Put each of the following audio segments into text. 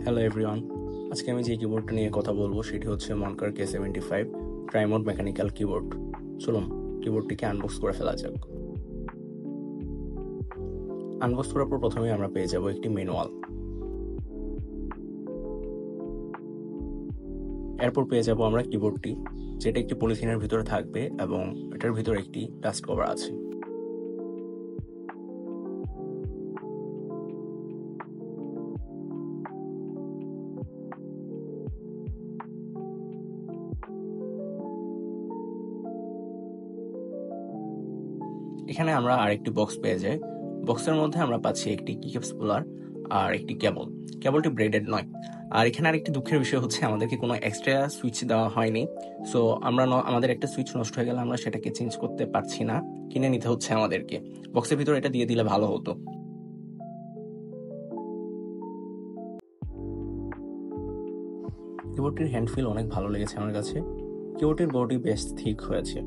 Hello everyone, আজকে আমি যে কিবোর্ডটা নিয়ে কথা বলবো সেটি হচ্ছে মনকার K75 ট্রাইমোড মেকানিক্যাল কিবোর্ড। চলুন কিবোর্ডটিকে আনবক্স করে ফেলা যাক। আনবক্স করার পর প্রথমে আমরা পেয়ে যাব একটি ম্যানুয়াল, এরপর পেয়ে যাব আমরা কিবোর্ডটি, যেটা একটি পলিথিনের ভিতরে থাকবে এবং এটার ভিতরে একটি ডাস্ট কভার আছে। এখানে আমরা আরেকটি বক্স পেয়ে যাই। বক্সের মধ্যে আমরা পাচ্ছি একটি কিক্যাপ স্পুলার আর একটি কেবল। কেবলটি ব্রেডেড নয়। আর এখানে আরেকটি দুঃখের বিষয় হচ্ছে আমাদেরকে কোনো এক্সট্রা সুইচ দেওয়া হয়নি। সো আমরা আমাদের একটা সুইচ নষ্ট হয়ে গেলে আমরা সেটাকে চেঞ্জ করতে পারছি না, কিনে নিতে হচ্ছে আমাদেরকে। বক্সের ভিতরে এটা দিয়ে দিলে ভালো হতো। কিবোর্ডটির হ্যান্ডফিল অনেক ভালো লেগেছে আমার কাছে। কিবোর্ডটির বডি বেশ থিক হয়েছে।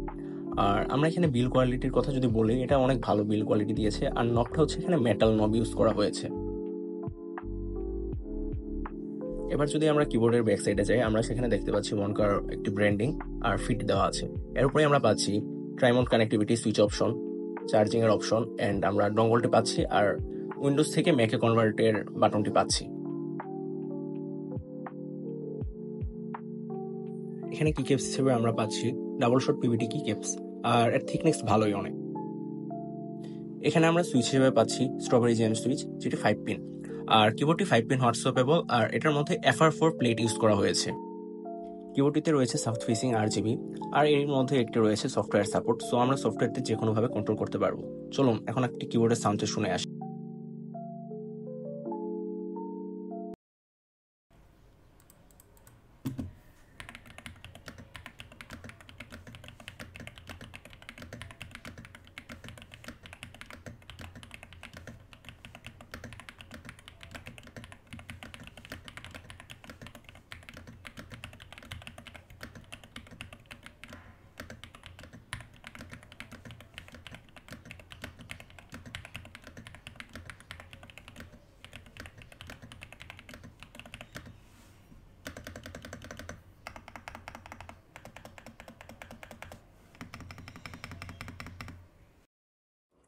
আর আমরা এখানে বিল কোয়ালিটির কথা যদি বলি, এটা অনেক ভালো বিল কোয়ালিটি দিয়েছে। আর নবটা হচ্ছে এখানে মেটাল নব ইউজ করা হয়েছে। এবার যদি আমরা কিবোর্ডের ব্যাক সাইডে যাই, আমরা সেখানে দেখতে পাচ্ছি মনকার একটি ব্র্যান্ডিং আর ফিট দেওয়া আছে। এরপরে আমরা পাচ্ছি ট্রাইমোড কানেক্টিভিটি সুইচ অপশন, চার্জিং এর অপশন, এন্ড আমরা ডঙ্গলটি পাচ্ছি আর উইন্ডোজ থেকে ম্যাকে কনভার্টের বাটনটি পাচ্ছি। এখানে কি কেপস হিসেবে আমরা পাচ্ছি ডাবল শট পিভিটি কি কেপস, আর এর থিকনেস ভালোই অনেক। এখানে আমরা সুইচ হিসেবে পাচ্ছি স্ট্রবেরি জেম সুইচ, যেটি 5 পিন। আর কিবোর্ডটি 5 পিন হট সোপেবল, আর এটার মধ্যে FR4 প্লেট ইউজ করা হয়েছে। কিবোর্ডটিতে রয়েছে সাউথ ফেসিং RGB, আর এর মধ্যে একটি রয়েছে সফটওয়্যার সাপোর্ট। সো আমরা সফটওয়্যারটি যে কোনোভাবে কন্ট্রোল করতে পারবো। চলুন এখন একটি কিবোর্ডের সাউন্ডটা শুনে আসি।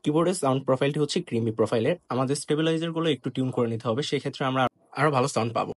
কিবোর্ডের সাউন্ড প্রোফাইলটি হচ্ছে ক্রিমি প্রোফাইলের। আমাদের স্টেবিলাইজার গুলো একটু টিউন করে নিতে হবে, সেক্ষেত্রে আমরা আরো ভালো সাউন্ড পাবো।